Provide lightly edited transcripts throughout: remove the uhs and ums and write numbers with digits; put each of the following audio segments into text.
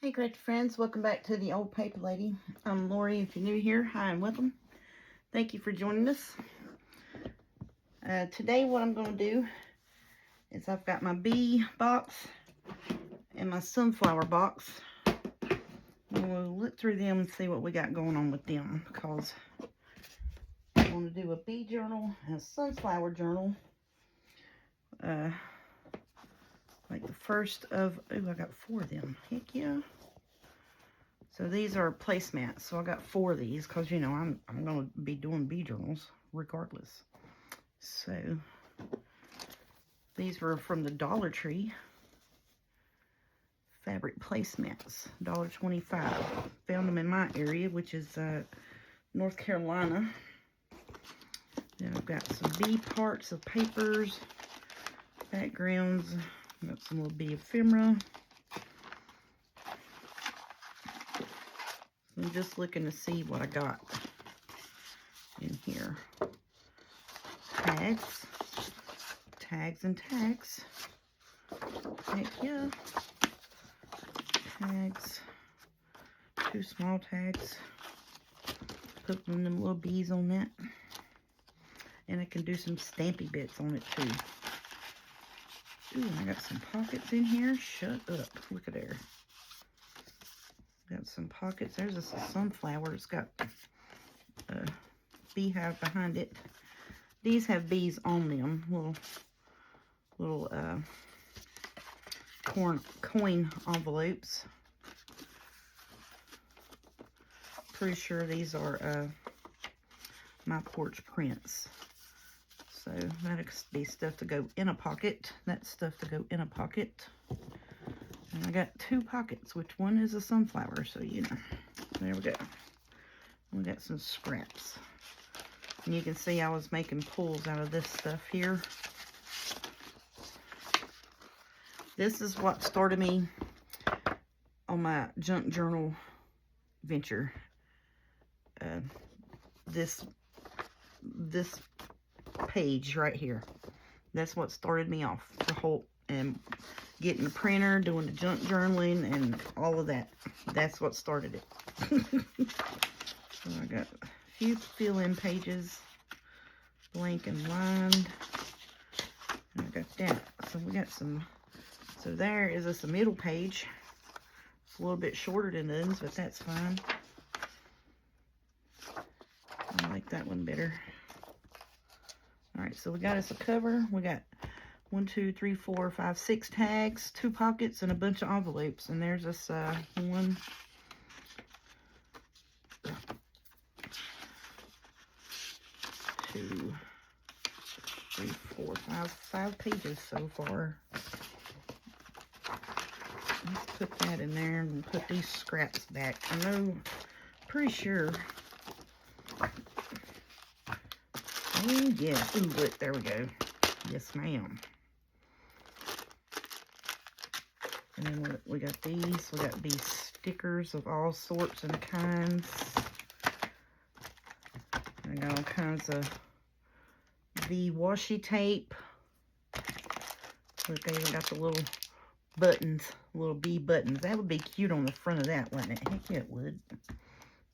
Hey, great friends, welcome back to the Old Paper Lady. I'm Lori. If you're new here, hi and welcome. Thank you for joining us. Today what I'm going to do is I've got my bee box and my sunflower box. We'll look through them and see what we got going on with them, because I want to do a bee journal and a sunflower journal. Like the first of, I got 4 of them. Heck yeah. So these are placemats. So I got 4 of these because, you know, I'm going to be doing bee journals regardless. So these were from the Dollar Tree. Fabric placemats, $1.25. Found them in my area, which is North Carolina. Then I've got some bee parts of papers, backgrounds. Got some little bee ephemera. I'm just looking to see what I got in here. Tags. Tags and tags. Heck yeah. Tags. 2 small tags. Put one of them little bees on that. And I can do some stampy bits on it too. Ooh, I got some pockets in here. Shut up. Look at there. Got some pockets. There's a sunflower. It's got a beehive behind it. These have bees on them. Little coin envelopes. Pretty sure these are my porch prints. So that'll be stuff to go in a pocket. That's stuff to go in a pocket. And I got 2 pockets, which one is a sunflower, so you know. There we go. We got some scraps. And you can see I was making pulls out of this stuff here. This is what started me on my junk journal venture. This page right here. That's what started me off. The whole, and getting the printer, doing the junk journaling, and all of that. That's what started it. So I got a few fill-in pages, blank and lined. And I got that. So we got some. So there is a submittal page. It's a little bit shorter than those, but that's fine. I like that one better. All right, so we got us a cover. We got 1, 2, 3, 4, 5, 6 tags, 2 pockets, and a bunch of envelopes. And there's this 1, 2, 3, 4, 5 pages so far. Let's put that in there and put these scraps back. I know, pretty sure. Oh yeah, ooh, look, there we go. Yes, ma'am. And then we got these. We got these stickers of all sorts and kinds. I got all kinds of bee washi tape. Look, they even got the little buttons, little bee buttons. That would be cute on the front of that, wouldn't it? Heck yeah, it would.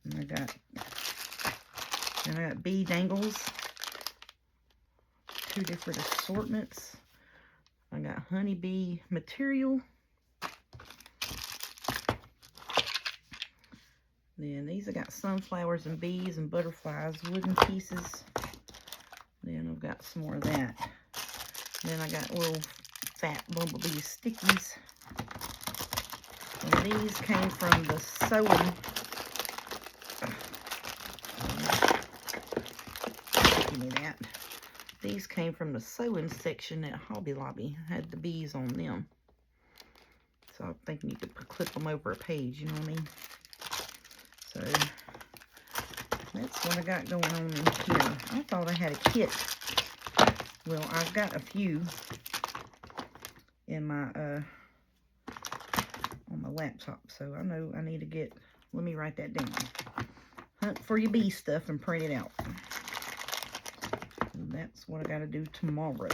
And I got bee dangles. 2 different assortments. I got honeybee material. Then these I got sunflowers and bees and butterflies, wooden pieces. Then I've got some more of that. Then I got little fat bumblebee stickies. And these came from the sewing. Give me that. These came from the sewing section at Hobby Lobby. Had the bees on them. So I'm thinking you could clip them over a page, you know what I mean? So that's what I got going on in here. I thought I had a kit. Well, I've got a few in my on my laptop, so I know I need to get. Let me write that down. Hunt for your bee stuff and print it out. And that's what I got to do tomorrow,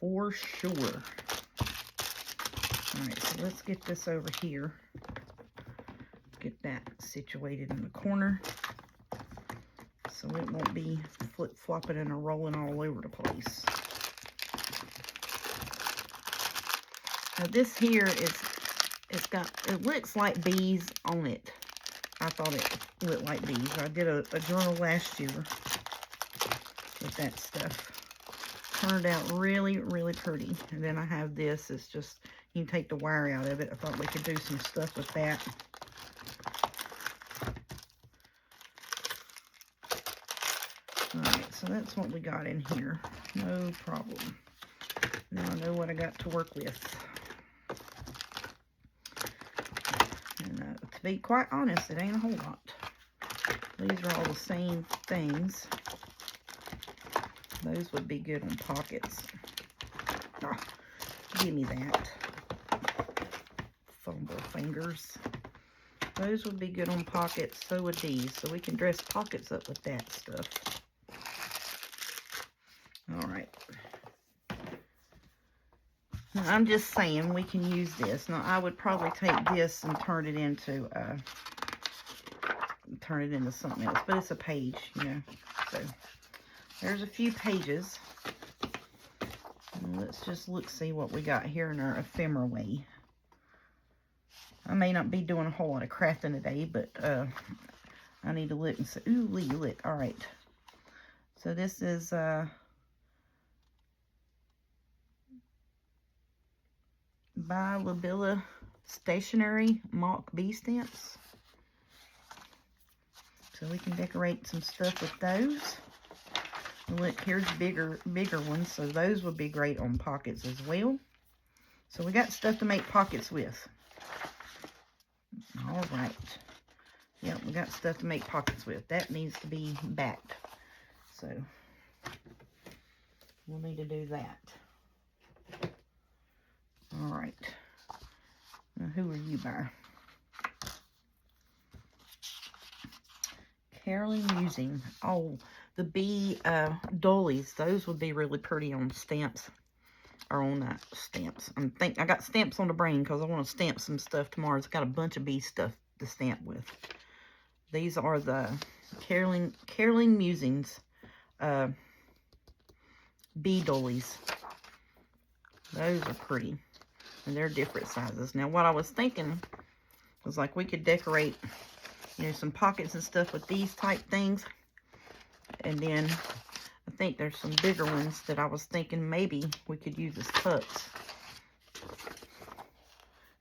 for sure. Alright, so let's get this over here. Get that situated in the corner so it won't be flip-flopping and rolling all over the place. Now this here it looks like bees on it. I thought it looked like bees. I did a journal last year with that stuff. Turned out really, really pretty. And then I have this. It's just, you can take the wire out of it. I thought we could do some stuff with that. Alright, so that's what we got in here. No problem. Now I know what I got to work with. And to be quite honest, it ain't a whole lot. These are all the same things. Those would be good on pockets. Ah, give me that. Fumble fingers. Those would be good on pockets. So would these. So we can dress pockets up with that stuff. Alright. I'm just saying we can use this. Now I would probably take this and turn it into something else. But it's a page, you know. So there's a few pages. Let's just see what we got here in our ephemera way. I may not be doing a whole lot of crafting today, but I need to look and see. Ooh, look. All right. So this is by Labilla Stationery Mock Bee Stamps. So we can decorate some stuff with those. Look, here's bigger ones, so those would be great on pockets as well. So we got stuff to make pockets with. All right. Yep, we got stuff to make pockets with. That needs to be backed. So we'll need to do that. All right. Now, who are you by? Carolyn Musing. Oh, the bee dollies. Those would be really pretty on stamps. Or on stamps. I got stamps on the brain because I want to stamp some stuff tomorrow. It's got a bunch of bee stuff to stamp with. These are the Carolyn Musings bee dollies. Those are pretty. And they're different sizes. Now what I was thinking was like we could decorate, you know, some pockets and stuff with these type things. And then I think there's some bigger ones that I was thinking maybe we could use as tucks.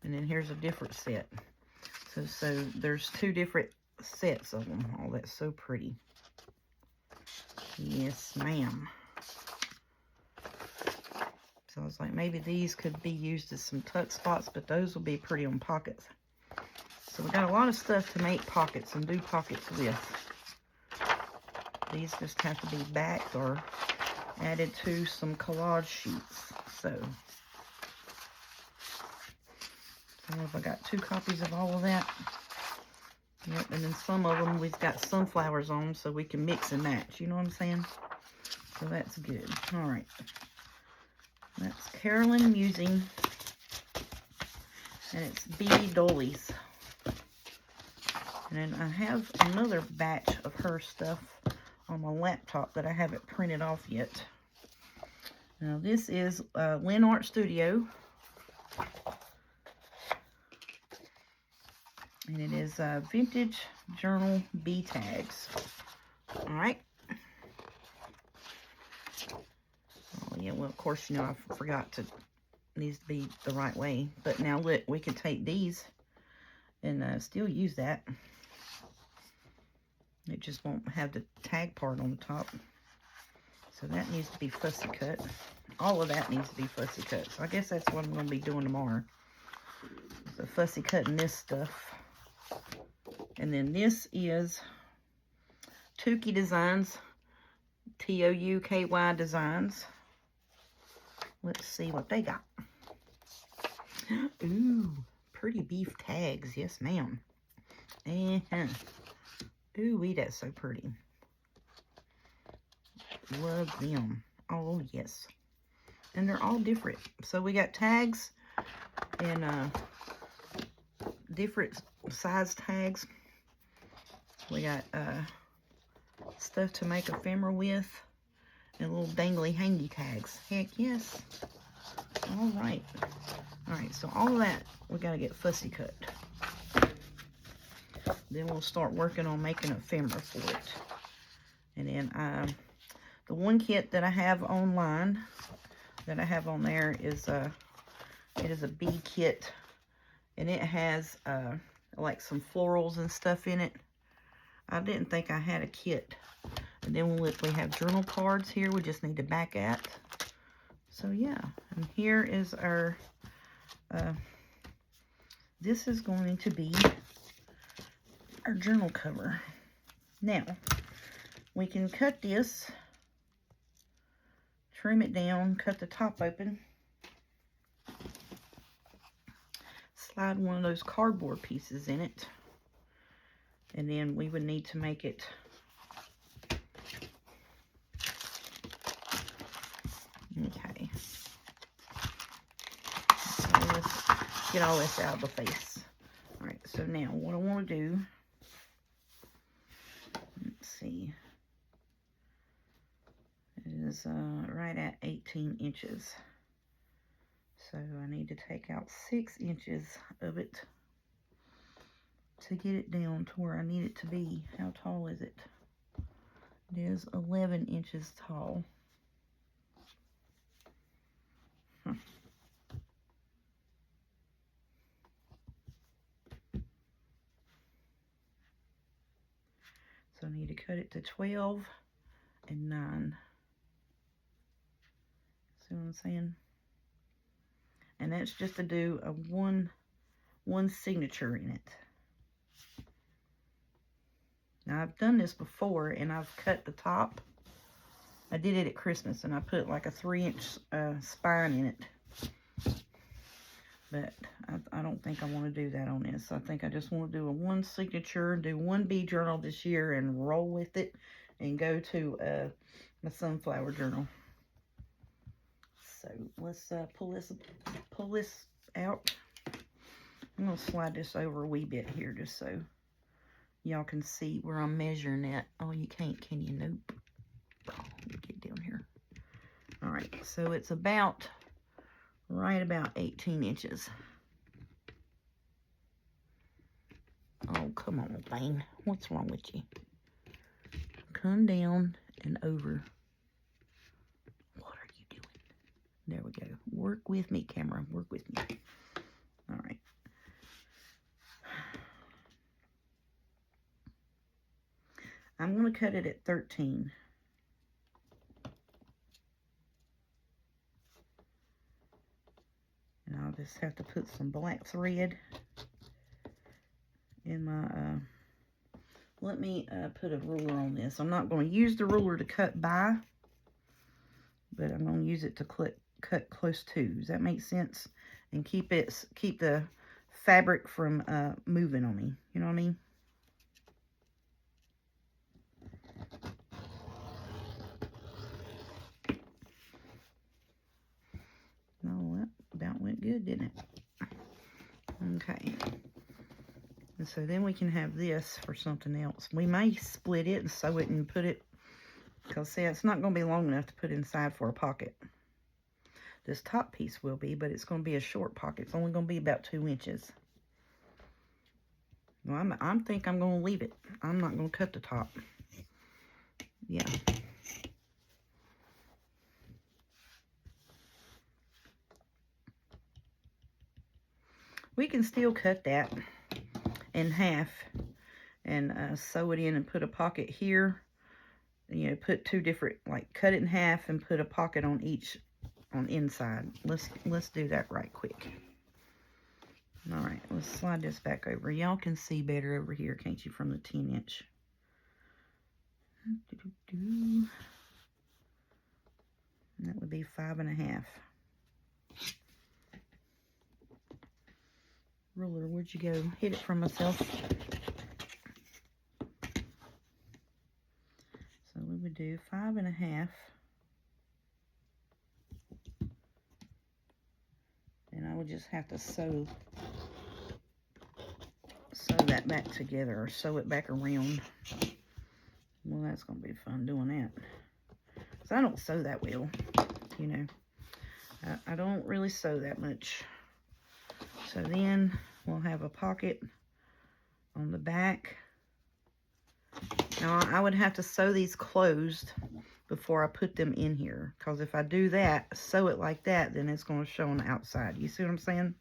And then here's a different set. So there's two different sets of them. Oh, that's so pretty. Yes, ma'am. So I was like, maybe these could be used as some tuck spots, but those will be pretty on pockets. So we got a lot of stuff to make pockets and do pockets with. These just have to be backed or added to some collage sheets. So I got 2 copies of all of that. Yep, and then some of them we've got sunflowers on so we can mix and match. You know what I'm saying? So that's good. All right. That's Carolyn Musing. And it's Bee Dollies. And then I have another batch of her stuff on my laptop that I haven't printed off yet. Now this is Lynn Art Studio. And it is Vintage Journal Bee Tags. Alright. Oh yeah, well of course, you know, I forgot to, needs to be the right way. But now look, we can take these and still use that. It just won't have the tag part on the top. So that needs to be fussy cut. All of that needs to be fussy cut. So I guess that's what I'm going to be doing tomorrow. So fussy cutting this stuff. And then this is Touky Designs. Touky Designs. Let's see what they got. Ooh, pretty beef tags. Yes, ma'am. Ooh, that's so pretty. Love them. Oh, yes. And they're all different. So we got tags and different size tags. We got stuff to make ephemera with, and little dangly hangy tags. Heck yes. All right. So all of that we got to get fussy cut. Then we'll start working on making ephemera for it. And then the one kit that I have online, that I have on there is it is a bead kit, and it has like some florals and stuff in it. I didn't think I had a kit. And then we have journal cards here we just need to back at. So yeah, and here is our this is going to be our journal cover. Now we can cut this, trim it down, cut the top open, slide one of those cardboard pieces in it, and then we would need to make it okay. So let's get all this out of the face. All right, so now what I want to do, let's see, it is right at 18 inches. So I need to take out 6 inches of it to get it down to where I need it to be. How tall is it? It is 11 inches tall. So I need to cut it to 12 and 9. See what I'm saying? And that's just to do a one signature in it. Now I've done this before, and I've cut the top. I did it at Christmas, and I put like a 3-inch spine in it. But I don't think I want to do that on this. I think I just want to do a one signature, do one bead journal this year, and roll with it, and go to the sunflower journal. So let's pull this out. I'm going to slide this over a wee bit here just so y'all can see where I'm measuring at. Oh, you can't, can you? Nope. Get down here. All right, so it's about right about 18 inches. Oh, come on, Lane. What's wrong with you? Come down and over. What are you doing? There we go. Work with me, camera. Work with me. All right. I'm going to cut it at 13. And I'll just have to put some black thread in my, let me put a ruler on this. I'm not going to use the ruler to cut by, but I'm going to use it to cut close to. Does that make sense? And keep the fabric from moving on me. You know what I mean? No, that went good, didn't it? Okay. And so then we can have this for something else. We may split it and sew it and put it, because see, it's not going to be long enough to put inside for a pocket. This top piece will be, but it's going to be a short pocket. It's only going to be about 2 inches. Well, I think I'm going to leave it. I'm not going to cut the top. Yeah. We can still cut that in half and sew it in and put a pocket here. You know, put 2 different, like cut it in half and put a pocket on each, on inside. Let's do that right quick. All right, let's slide this back over. Y'all can see better over here, can't you, from the 10-inch? That would be 5.5. Ruler, where'd you go? Hit it from myself. So we would do 5.5. And I would would just have to sew that back together, or sew it back around. Well, that's going to be fun doing that. So I don't sew that well, you know. I don't really sew that much. So then we'll have a pocket on the back. Now I would have to sew these closed before I put them in here, because if I do that, sew it like that, then it's going to show on the outside. You see what I'm saying?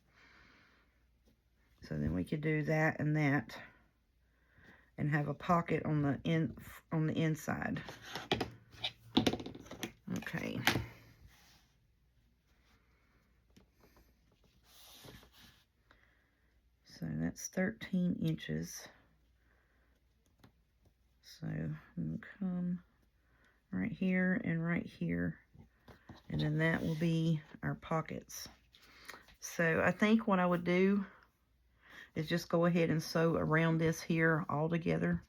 So then we could do that and have a pocket on the inside. Okay. So that's 13 inches. So I'm going to come right here and right here. And then that will be our pockets. So I think what I would do is just go ahead and sew around this here all together.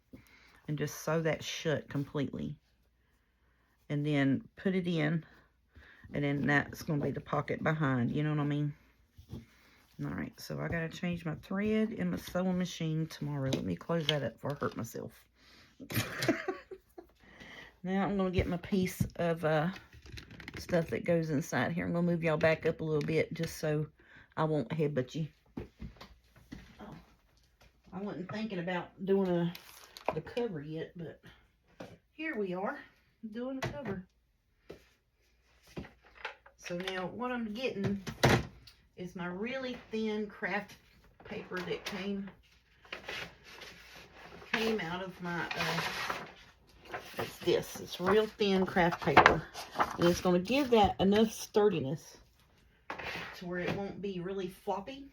And just sew that shut completely. And then put it in. And then that's going to be the pocket behind. You know what I mean? Alright, so I got to change my thread in my sewing machine tomorrow. Let me close that up before I hurt myself. Now I'm going to get my piece of stuff that goes inside here. I'm going to move y'all back up a little bit just so I won't headbutt you. Oh, I wasn't thinking about doing the cover yet, but here we are doing the cover. So now what I'm getting is my really thin craft paper that came out of my, it's this. It's real thin craft paper. And it's going to give that enough sturdiness to where it won't be really floppy.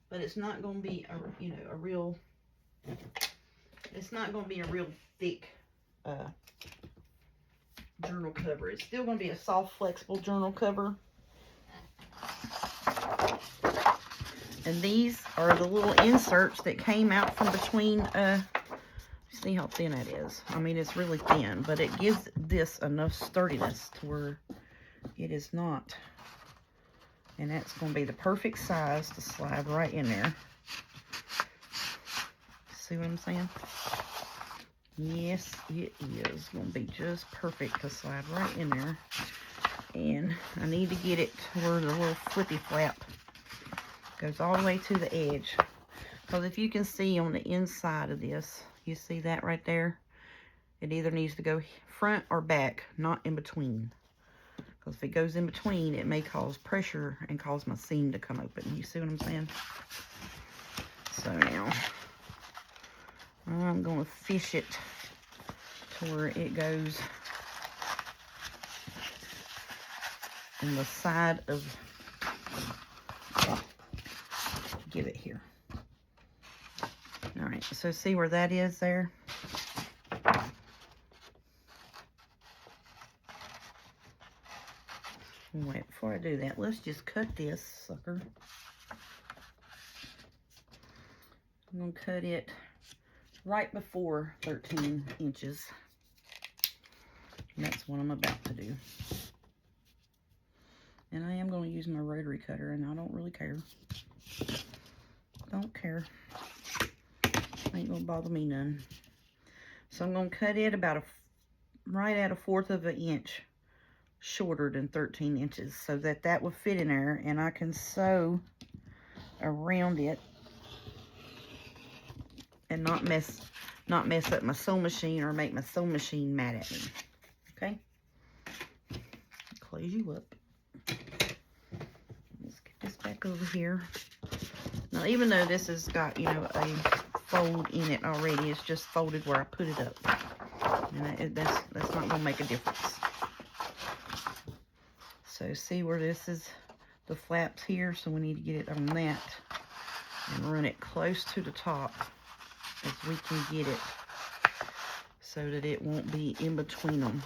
But it's not going to be, it's not going to be a real thick journal cover. It's still going to be a soft, flexible journal cover. And these are the little inserts that came out from between, see how thin that is. I mean, it's really thin, but it gives this enough sturdiness to where it is not. And that's going to be the perfect size to slide right in there. See what I'm saying? Yes, it is going to be just perfect to slide right in there. And I need to get it to where the little flippy flap goes all the way to the edge. Because if you can see on the inside of this, you see that right there? It either needs to go front or back, not in between. Because if it goes in between, it may cause pressure and cause my seam to come open. You see what I'm saying? So now, I'm going to fish it to where it goes in the side of, give it here. All right, so see where that is there? Wait, before I do that, let's just cut this sucker. I'm going to cut it right before 13 inches. And that's what I'm about to do. And I am going to use my rotary cutter, and I don't really care. Don't care. Ain't going to bother me none. So I'm going to cut it about right at 1/4 of an inch shorter than 13 inches so that will fit in there, and I can sew around it and not mess up my sewing machine or make my sewing machine mad at me. Okay? Close you up. Let's get this back over here. Now, even though this has got, a fold in it already, it's just folded where I put it up. And that's not going to make a difference. So, see where this is, the flaps here? So, we need to get it on that and run it close to the top as we can get it so that it won't be in between them.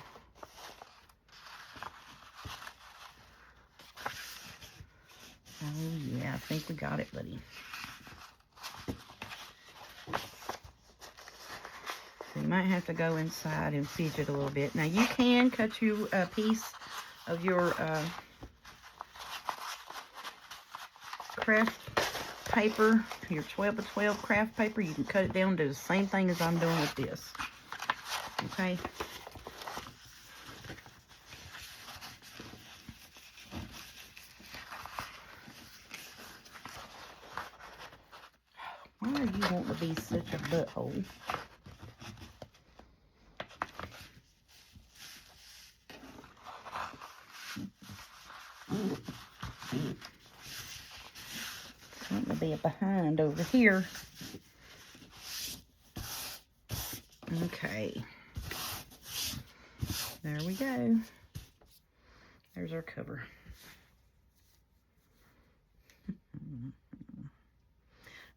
Oh, yeah, I think we got it, buddy. So you might have to go inside and fidget a little bit. Now, you can cut you a piece of your craft paper, your 12 by 12 craft paper, you can cut it down and do the same thing as I'm doing with this. Okay. Why are you wanting to be such a butthole? Something to be behind over here. Okay. There we go. There's our cover.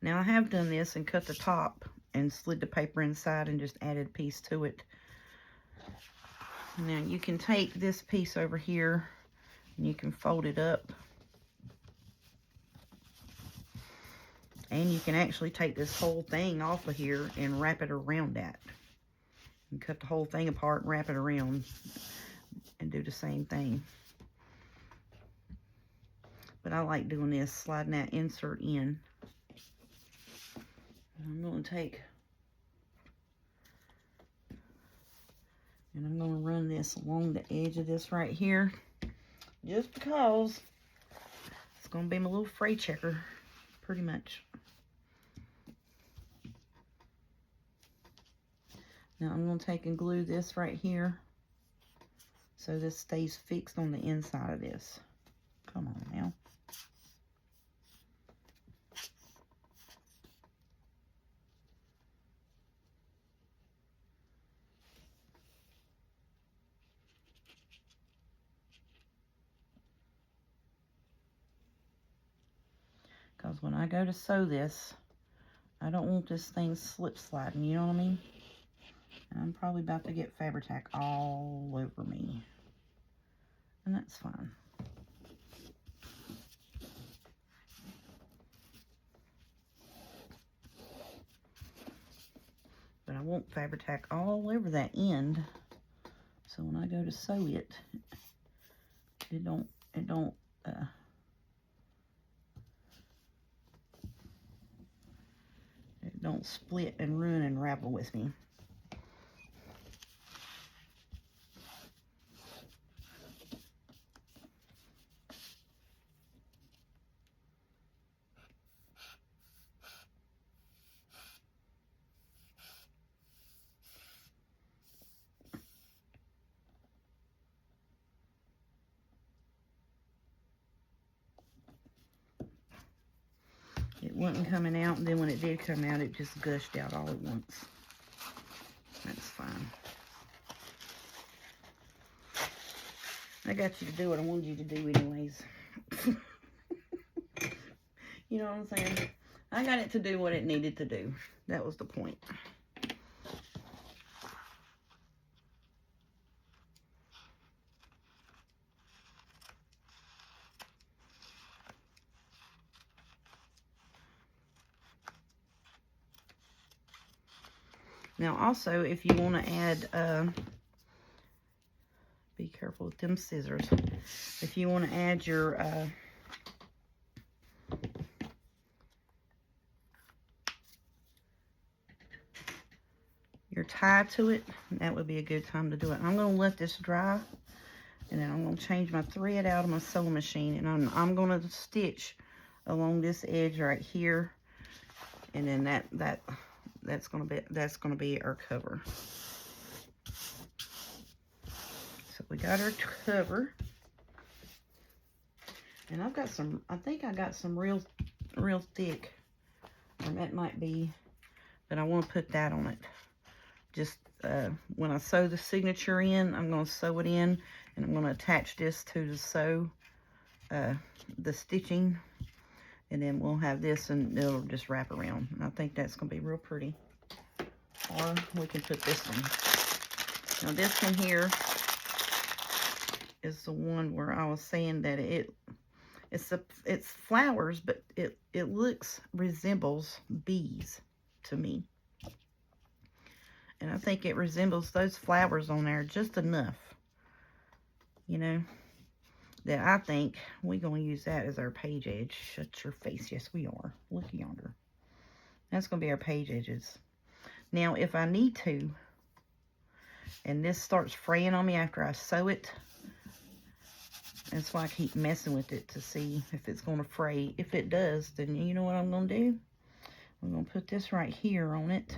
Now I have done this and cut the top and slid the paper inside and just added a piece to it. Now you can take this piece over here and you can fold it up. And you can actually take this whole thing off of here and wrap it around that. And cut the whole thing apart and wrap it around and do the same thing. But I like doing this, sliding that insert in. I'm going to take, and I'm going to run this along the edge of this right here, just because it's going to be my little fray checker, pretty much. Now I'm going to take and glue this right here, so this stays fixed on the inside of this. Come on now. Because when I go to sew this, I don't want this thing slip sliding, you know what I mean? And I'm probably about to get Fabri-Tac all over me. And that's fine. But I want Fabri-Tac all over that end. So when I go to sew it, it don't split and ruin and ravel with me. It wasn't coming out, and then when it did come out, it just gushed out all at once. That's fine. I got you to do what I wanted you to do anyways. You know what I'm saying? I got it to do what it needed to do. That was the point. Now also, if you want to add, be careful with them scissors. If you want to add your tie to it, that would be a good time to do it. I'm going to let this dry, and then I'm going to change my thread out of my sewing machine, and I'm going to stitch along this edge right here, and then that's going to be our cover. So we got our cover, and I've got some, I think I got some real thick, or that might be, but I want to put that on it. Just when I sew the signature in, I'm going to sew it in, and I'm going to attach this to the sew, the stitching, and then we'll have this, and it'll just wrap around. And I think that's going to be real pretty. Or we can put this one. Now this one here is the one where I was saying that it's flowers, but it resembles bees to me. And I think it resembles those flowers on there just enough, you know. that I think we're going to use that as our page edge. Shut your face. Yes, we are. Look yonder. That's going to be our page edges. Now, if I need to, and this starts fraying on me after I sew it, that's why I keep messing with it to see if it's going to fray. If it does, then you know what I'm going to do? I'm going to put this right here on it,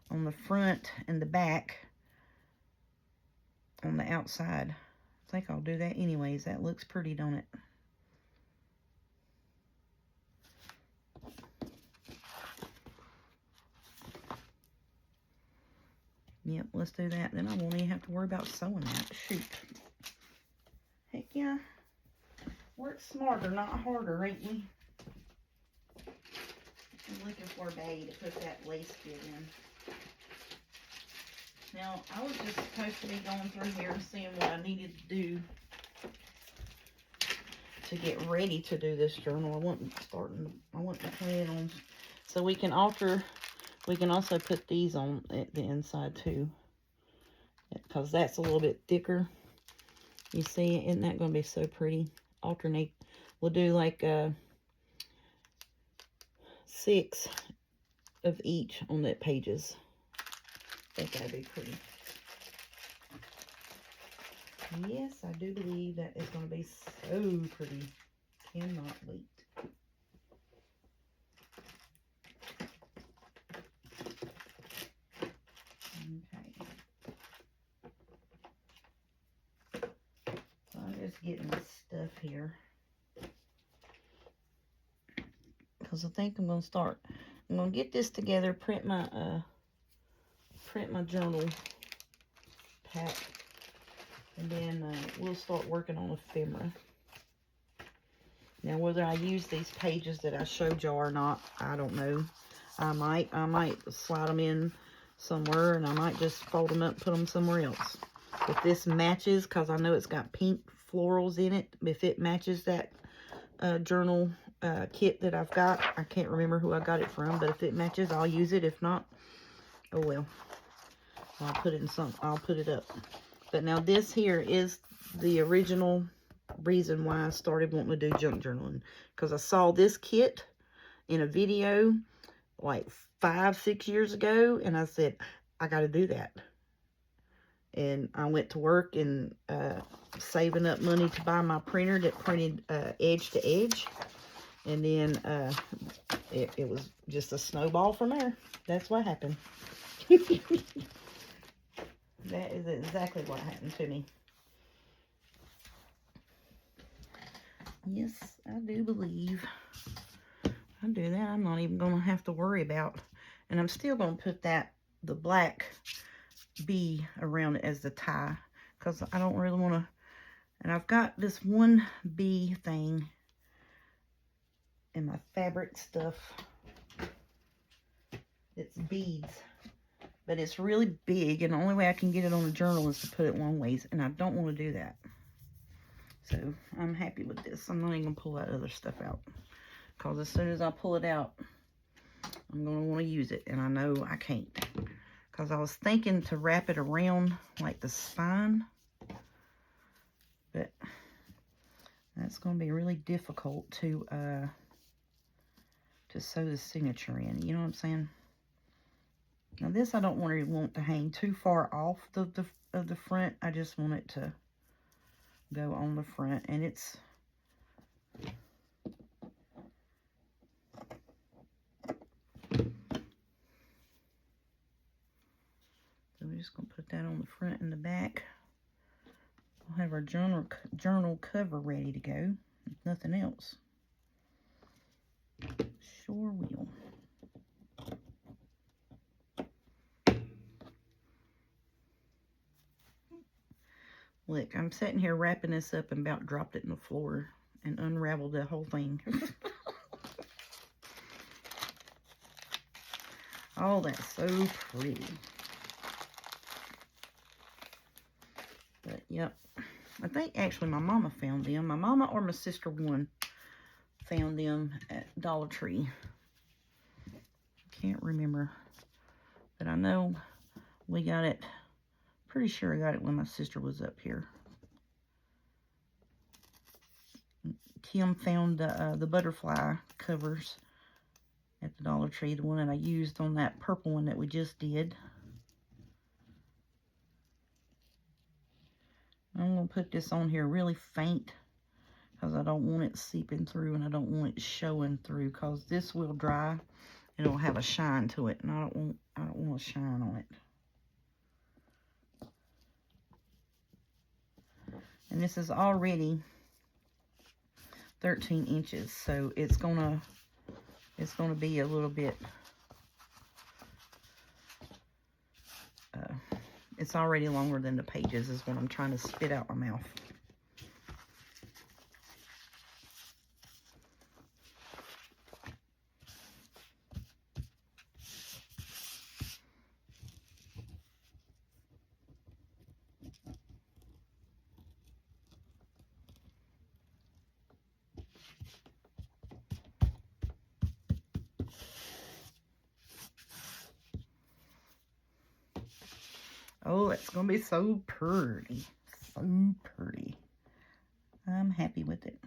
on the front and the back, on the outside. I think I'll do that anyways. That looks pretty, don't it? Yep, let's do that. Then I won't even have to worry about sewing that. Shoot. Heck yeah. Work smarter, not harder, ain't we? I'm looking for a bag to put that lace bit in. Now, I was just supposed to be going through here and seeing what I needed to do to get ready to do this journal. I want to plan on, so we can alter. We can also put these on at the inside too, because that's a little bit thicker. You see, isn't that going to be so pretty? Alternate. We'll do like 6 of each on the pages. I think that'd be pretty. Yes, I do believe that is going to be so pretty. Cannot wait. Okay. So I'm just getting this stuff here, because I think I'm going to start. I'm going to get this together, print my journal pack, and then we'll start working on ephemera. Now, whether I use these pages that I showed y'all or not, I don't know. I might slide them in somewhere, and I might just fold them up and put them somewhere else. If this matches, because I know it's got pink florals in it, if it matches that journal kit that I've got, I can't remember who I got it from, but if it matches, I'll use it. If not, oh well. I'll put it in I'll put it up. But now this here is the original reason why I started wanting to do junk journaling, because I saw this kit in a video like 5-6 years ago, and I said, I got to do that. And I went to work and saving up money to buy my printer that printed edge to edge, and then it was just a snowball from there. That's what happened. That is exactly what happened to me. Yes, I do believe I do that. I'm not even going to have to worry about. And I'm still going to put the black bee around it as the tie, because I don't really want to. And I've got this one bee thing in my fabric stuff. It's beads. But it's really big, and the only way I can get it on the journal is to put it long ways, and I don't want to do that. So I'm happy with this. I'm not even going to pull that other stuff out, because as soon as I pull it out, I'm going to want to use it, and I know I can't. Because I was thinking to wrap it around like the spine, but that's going to be really difficult to sew the signature in. You know what I'm saying? Now this I don't want to hang too far off of the front. I just want it to go on the front, and it's so we're just gonna put that on the front and the back. We'll have our journal cover ready to go, if nothing else. Sure will. Look, I'm sitting here wrapping this up and about dropped it in the floor and unraveled the whole thing. Oh, that's so pretty. But, yep. I think actually my mama found them. My mama or my sister one found them at Dollar Tree. Can't remember. But I know we got it. Pretty sure I got it when my sister was up here. Kim found the butterfly covers at the Dollar Tree, the one that I used on that purple one that we just did. I'm going to put this on here really faint because I don't want it seeping through and I don't want it showing through, because this will dry and it'll have a shine to it, and I don't want a shine on it. And this is already 13 inches, so it's gonna be a little bit, it's already longer than the pages is what I'm trying to spit out my mouth. Oh, it's going to be so pretty. So pretty. I'm happy with it.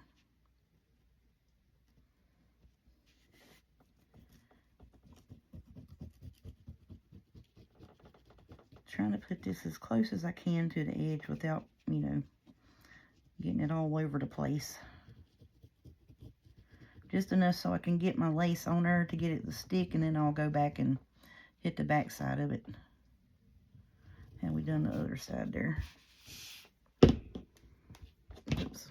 Trying to put this as close as I can to the edge without, you know, getting it all over the place. Just enough so I can get my lace on there to get it to stick, and then I'll go back and hit the back side of it. And we done the other side there. Oops.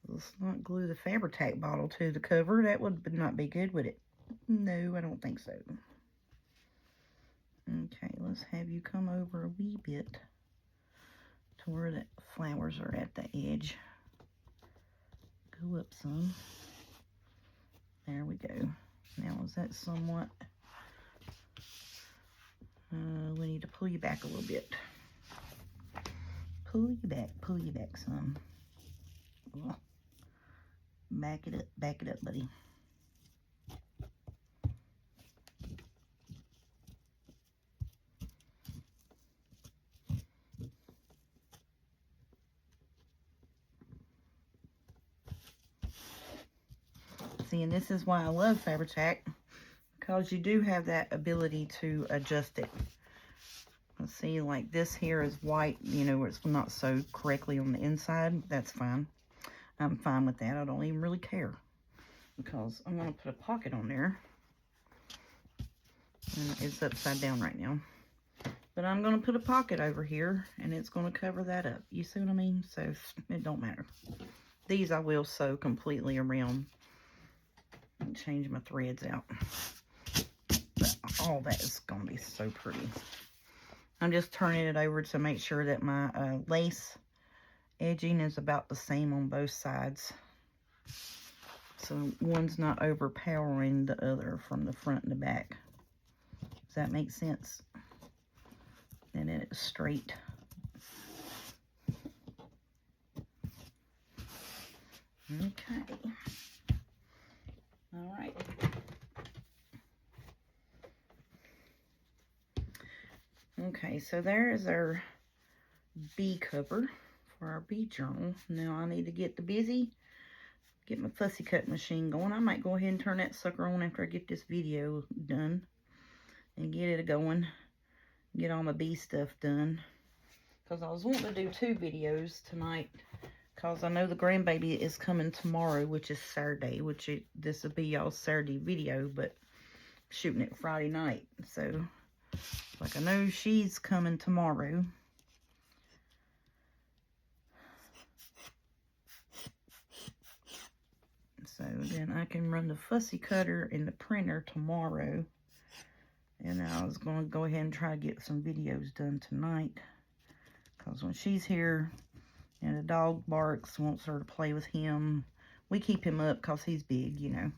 Let's not glue the Fabri-Tac bottle to the cover. That would not be good, would it? No, I don't think so. Okay, let's have you come over a wee bit to where the flowers are at the edge. Go up some. There we go. Now, is that somewhat... we need to pull you back a little bit. Pull you back some. Ugh. Back it up, buddy. See, and this is why I love Fabri-Tac, because you do have that ability to adjust it. Let's see, like this here is white, you know, where it's not so correctly on the inside. That's fine. I'm fine with that. I don't even really care, because I'm going to put a pocket on there. And it's upside down right now. But I'm going to put a pocket over here, and it's going to cover that up. You see what I mean? So it don't matter. These I will sew completely around and change my threads out. But all that is going to be so pretty. I'm just turning it over to make sure that my lace edging is about the same on both sides. So one's not overpowering the other from the front and the back. Does that make sense? And then it's straight. Okay. All right. Okay, so there is our bee cover for our bee journal. Now I need to get get my fussy cut machine going. I might go ahead and turn that sucker on after I get this video done and get it going. Get all my bee stuff done. Because I was wanting to do 2 videos tonight. Because I know the grandbaby is coming tomorrow, which is Saturday. This will be y'all's Saturday video, but shooting it Friday night. So, like, I know she's coming tomorrow. So then I can run the fussy cutter in the printer tomorrow. And I was going to go ahead and try to get some videos done tonight. Because when she's here and the dog barks, wants her to play with him, we keep him up because he's big, you know.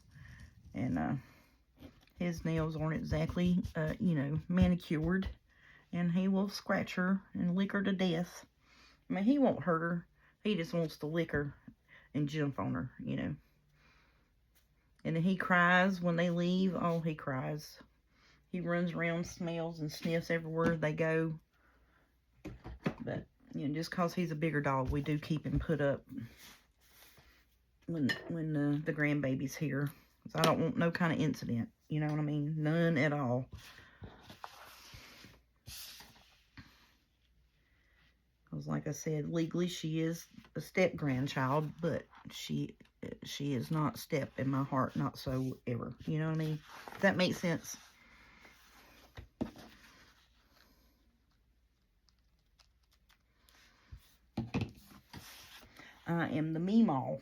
And his nails aren't exactly, you know, manicured. And he will scratch her and lick her to death. I mean, he won't hurt her. He just wants to lick her and jump on her, you know. And then he cries when they leave. Oh, he cries. He runs around, smells, and sniffs everywhere they go. But, you know, just because he's a bigger dog, we do keep him put up. when the grandbaby's here. So I don't want no kind of incident. You know what I mean? None at all. Because like I said, legally she is a step grandchild, but she is not step in my heart, not so ever. You know what I mean? Does that make sense? I am the Meemaw.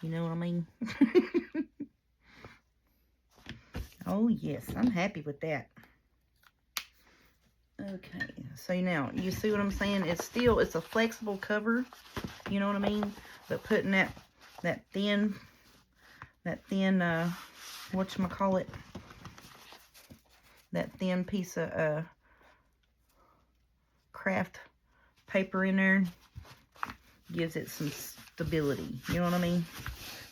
You know what I mean? Oh, yes. I'm happy with that. Okay. So now, you see what I'm saying? It's a flexible cover. You know what I mean? But putting that thin, whatchamacallit, that thin piece of craft paper in there gives it some stability. You know what I mean?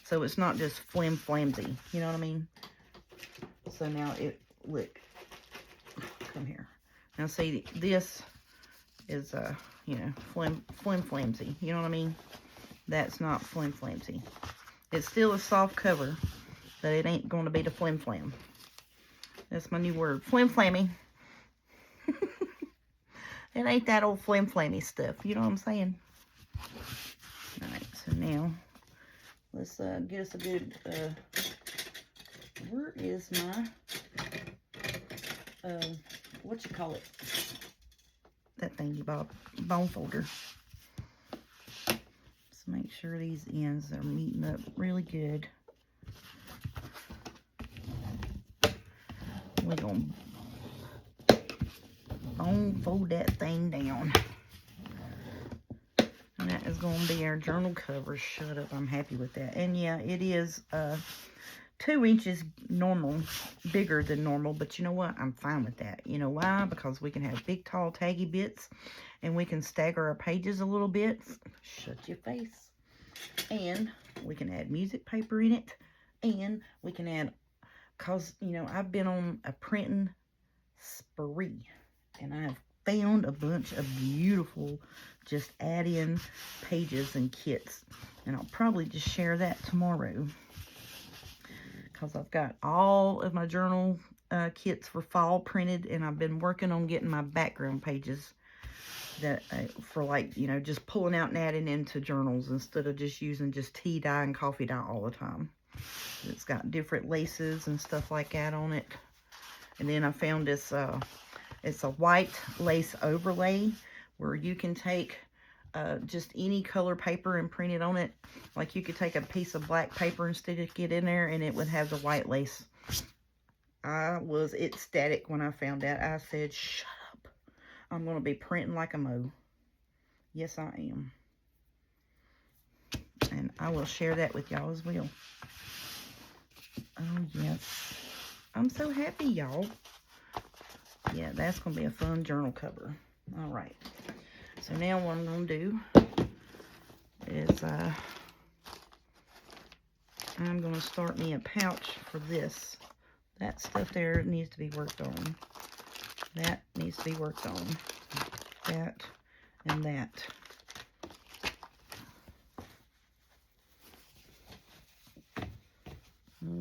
So it's not just flimsy. You know what I mean? So now look, come here. Now see, this is, you know, flimsy. You know what I mean? That's not flimsy. It's still a soft cover, but it ain't going to be the flim. That's my new word, flimmy. It ain't that old flimmy stuff. You know what I'm saying? Alright, so now, let's get us a good, where is my, what you call it? That thingy bob, bone folder. Let's make sure these ends are meeting up really good. We're gonna bone fold that thing down. And that is gonna be our journal cover. Shut up, I'm happy with that. And yeah, it is 2 inches bigger than normal, but you know what? I'm fine with that. You know why? Because we can have big, tall, taggy bits, and we can stagger our pages a little bit. Shut your face. And we can add music paper in it, and we can add, because, you know, I've been on a printing spree, and I have found a bunch of beautiful, just add-in pages and kits, and I'll probably just share that tomorrow. Because I've got all of my journal kits for fall printed, and I've been working on getting my background pages that for, like, you know, just pulling out and adding into journals instead of just using just tea dye and coffee dye all the time. It's got different laces and stuff like that on it. And then I found this, it's a white lace overlay where you can take just any color paper and print it on it. Like, you could take a piece of black paper and stick it in there, and it would have the white lace. I was ecstatic when I found that. I said, shut up. I'm going to be printing like a mo. Yes, I am. And I will share that with y'all as well. Oh, yes. I'm so happy, y'all. Yeah, that's going to be a fun journal cover. All right. So now what I'm going to do is I'm going to start me a pouch for this. That stuff there needs to be worked on. That needs to be worked on. That and that.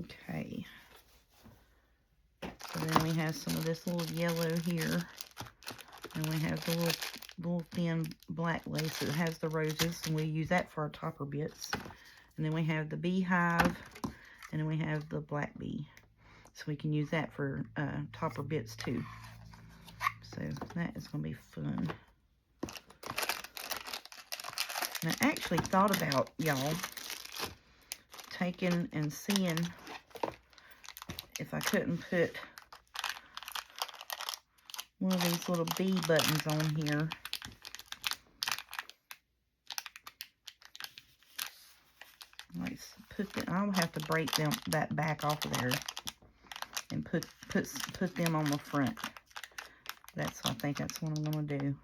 Okay. So then we have some of this little yellow here. And we have the little thin black lace that has the roses. And we use that for our topper bits. And then we have the beehive. And then we have the black bee. So we can use that for topper bits too. So that is going to be fun. And I actually thought about, y'all, taking and seeing if I couldn't put one of these little bee buttons on here. Let's put them, I'll have to break that back off of there and put them on the front. I think that's what I'm gonna do.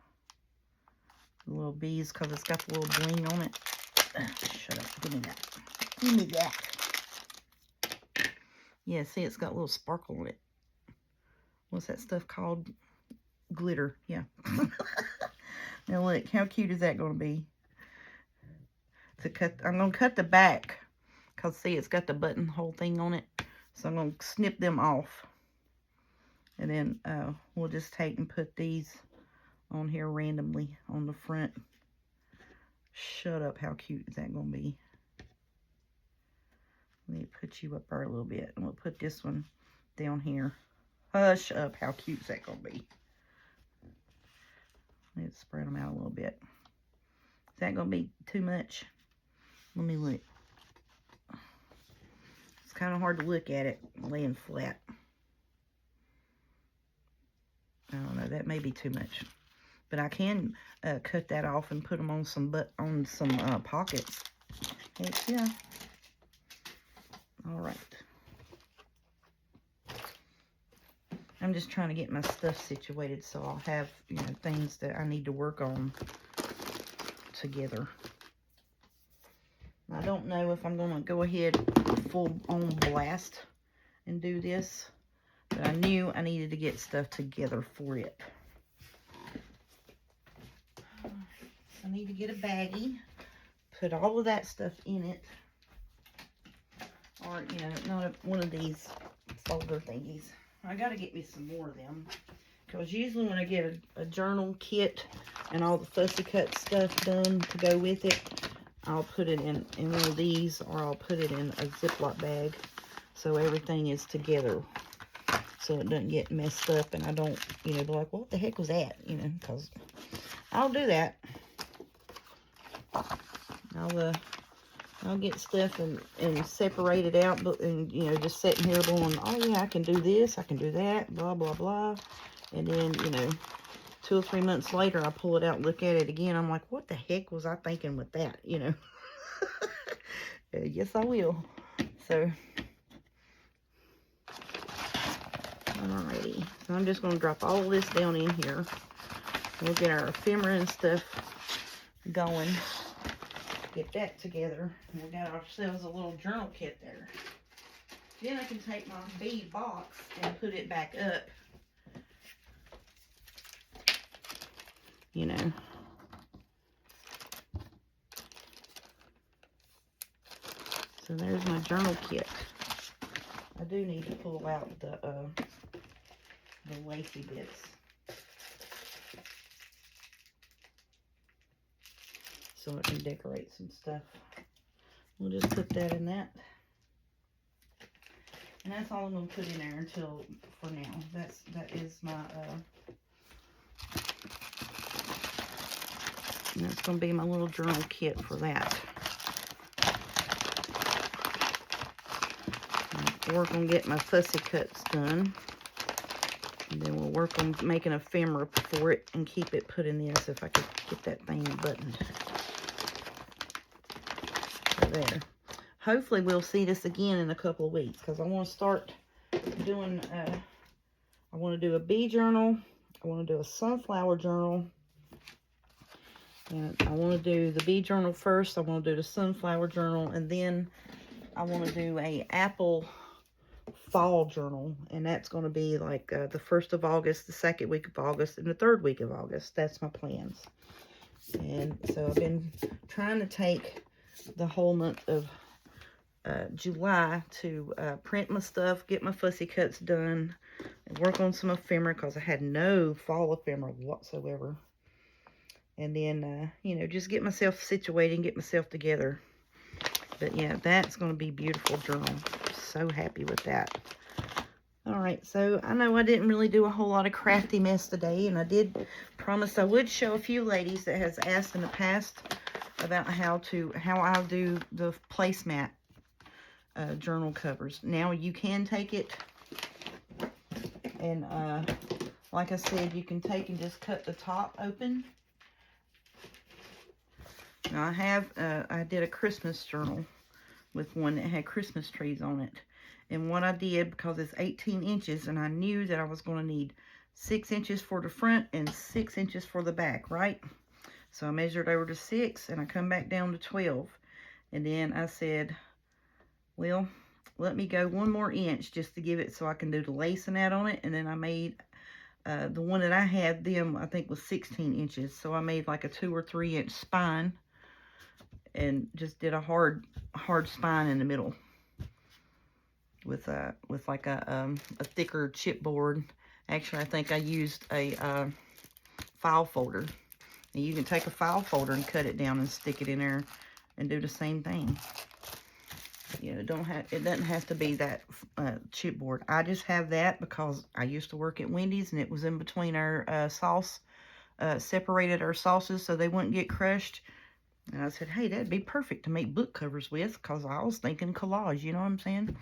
The little bees, because it's got the little bling on it. Shut up, give me that. Give me that. Yeah, see, it's got a little sparkle on it. What's that stuff called? Glitter, yeah. Now look, how cute is that going to be? to cut. I'm going to cut the back. Because, see, it's got the buttonhole thing on it. So I'm going to snip them off. And then we'll just take and put these on here randomly on the front. Shut up. How cute is that going to be? Let me put you up there a little bit. And we'll put this one down here. Hush up. How cute is that going to be? Let's spread them out a little bit. Is that going to be too much? Let me look. It's kind of hard to look at it laying flat. I don't know. That may be too much. But I can cut that off and put them on some pockets. Heck yeah. All right. I'm just trying to get my stuff situated so I'll have, you know, things that I need to work on together. I don't know if I'm going to go ahead full on blast and do this, but I knew I needed to get stuff together for it. I need to get a baggie, put all of that stuff in it, or, you know, not one of these folder thingies. I got to get me some more of them, because usually when I get a journal kit and all the fussy cut stuff done to go with it, I'll put it in one of these, or I'll put it in a Ziploc bag so everything is together, so it doesn't get messed up and I don't, you know, be like, what the heck was that? You know, because I'll do that. I'll get stuff and separate it out, but, and, you know, just sitting here going, oh yeah, I can do this, I can do that, blah, blah, blah. And then, you know, 2 or 3 months later, I pull it out and look at it again. I'm like, what the heck was I thinking with that, you know? Yes, I will. So, alrighty. So I'm just going to drop all this down in here. We'll get our ephemera and stuff going. Get that together. We got ourselves a little journal kit there. Then I can take my bead box and put it back up. You know. So there's my journal kit. I do need to pull out the lacy bits. So I can decorate some stuff. We'll just put that in that. And that's all I'm going to put in there until, for now. That is my, and that's going to be my little journal kit for that. I'll work on getting my fussy cuts done. And then we'll work on making a ephemera for it and keep it put in this if I could get that thing buttoned. There. Hopefully we'll see this again in a couple of weeks, because I want to start doing I want to do a bee journal, I want to do a sunflower journal, and I want to do the bee journal first, I want to do the sunflower journal, and then I want to do a apple fall journal, and that's going to be like the 1st of August, the 2nd week of August, and the 3rd week of August. That's my plans. And so I've been trying to take the whole month of July to print my stuff, get my fussy cuts done, and work on some ephemera, because I had no fall ephemera whatsoever. And then, you know, just get myself situated and get myself together. But yeah, that's going to be a beautiful journal. So happy with that. Alright, so I know I didn't really do a whole lot of crafty mess today, and I did promise I would show a few ladies that has asked in the past about how I do the placemat journal covers. Now you can take it and like I said, you can take and just cut the top open. Now I did a Christmas journal with one that had Christmas trees on it. And what I did, because it's 18 inches, and I knew that I was going to need 6 inches for the front and 6 inches for the back, right? So I measured over to 6, and I come back down to 12. And then I said, well, let me go 1 more inch just to give it so I can do the lacing out on it. And then I made, the one that I had, I think was 16 inches. So I made like a 2 or 3 inch spine. and just did a hard spine in the middle with like a thicker chipboard. Actually, I think I used a file folder. And you can take a file folder and cut it down and stick it in there and do the same thing. You know, it doesn't have to be that chipboard. I just have that because I used to work at Wendy's, and it was in between our sauce, separated our sauces so they wouldn't get crushed. And I said, hey, that'd be perfect to make book covers with, because I was thinking collage, you know what I'm saying?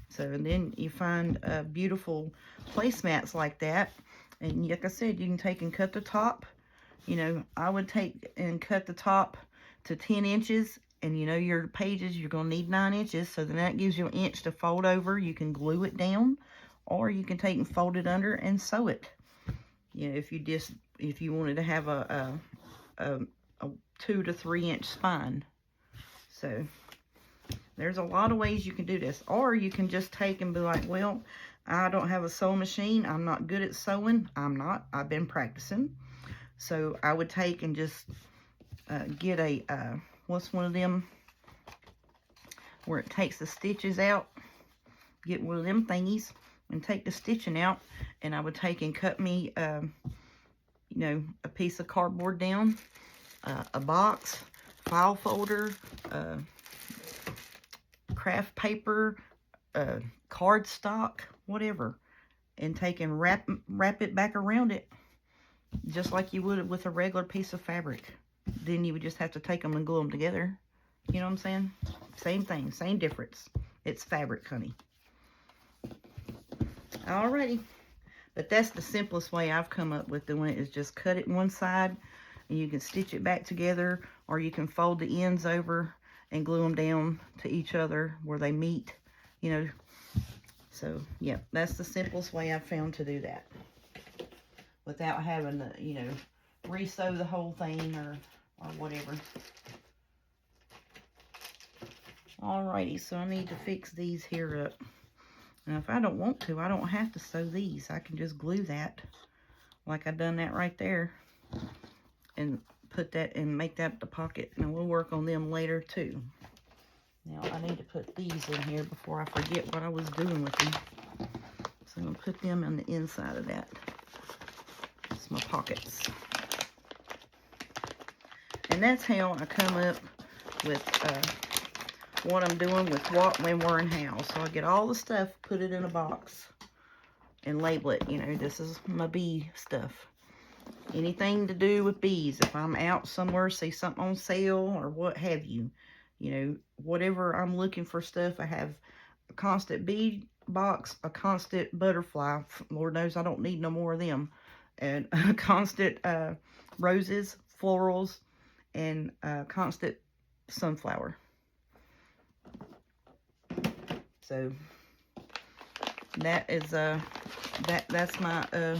So, and then you find beautiful placemats like that. And like I said, you can take and cut the top. You know, I would take and cut the top to 10 inches. And you know, your pages, you're going to need 9 inches. So then that gives you an inch to fold over. You can glue it down. Or you can take and fold it under and sew it. You know, if you wanted to have a 2 to 3 inch spine. So there's a lot of ways you can do this. Or you can just take and be like, well, I don't have a sewing machine. I'm not good at sewing. I've been practicing. So I would take and just get a, what's one of them where it takes the stitches out. Get one of them thingies and take the stitching out. And I would take and cut me, you know, a piece of cardboard down, a box, file folder, craft paper, cardstock, whatever, and take and wrap it back around it, just like you would with a regular piece of fabric. Then you would just have to take them and glue them together. You know what I'm saying? Same thing, same difference. It's fabric, honey. Alrighty. But that's the simplest way I've come up with doing it, is just cut it one side and you can stitch it back together, or you can fold the ends over and glue them down to each other where they meet, you know. So, yeah, that's the simplest way I've found to do that, without having to, you know, re-sew the whole thing or whatever. Alrighty, so I need to fix these here up. Now, if I don't want to, I don't have to sew these. I can just glue that, like I done that right there, and put that and make that the pocket. And we'll work on them later too. Now, I need to put these in here before I forget what I was doing with them. So I'm going to put them on the inside of that. It's my pockets. And that's how I come up with what I'm doing with what, when, where, and how. So I get all the stuff, put it in a box, and label it. You know, this is my bee stuff. Anything to do with bees. If I'm out somewhere, see something on sale or what have you. You know, whatever I'm looking for stuff, I have a constant bee box, a constant butterfly. Lord knows I don't need no more of them. And a constant roses, florals, and constant sunflower. So that is that's my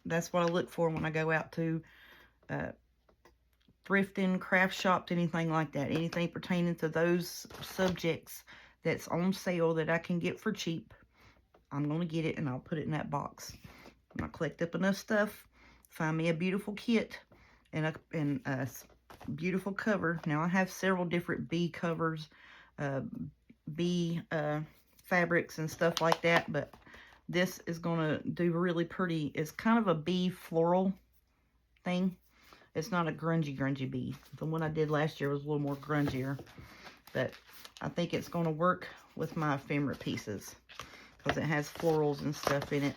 that's what I look for when I go out to thrifting, craft shopped, anything like that. Anything pertaining to those subjects that's on sale that I can get for cheap, I'm going to get it and I'll put it in that box. When I collect up enough stuff, find me a beautiful kit and a beautiful cover. Now I have several different bee covers, bee fabrics and stuff like that, but this is going to do really pretty. It's kind of a bee floral thing. It's not a grungy bee. The one I did last year was a little more grungier, but I think it's going to work with my ephemera pieces because it has florals and stuff in it,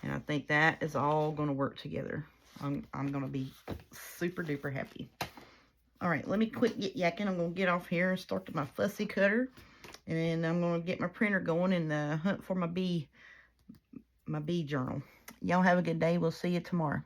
and I think that is all going to work together. I'm going to be super duper happy. All right, let me quit yakking. I'm going to get off here and start my fussy cutter, and then I'm going to get my printer going and hunt for my bee journal. Y'all have a good day. We'll see you tomorrow.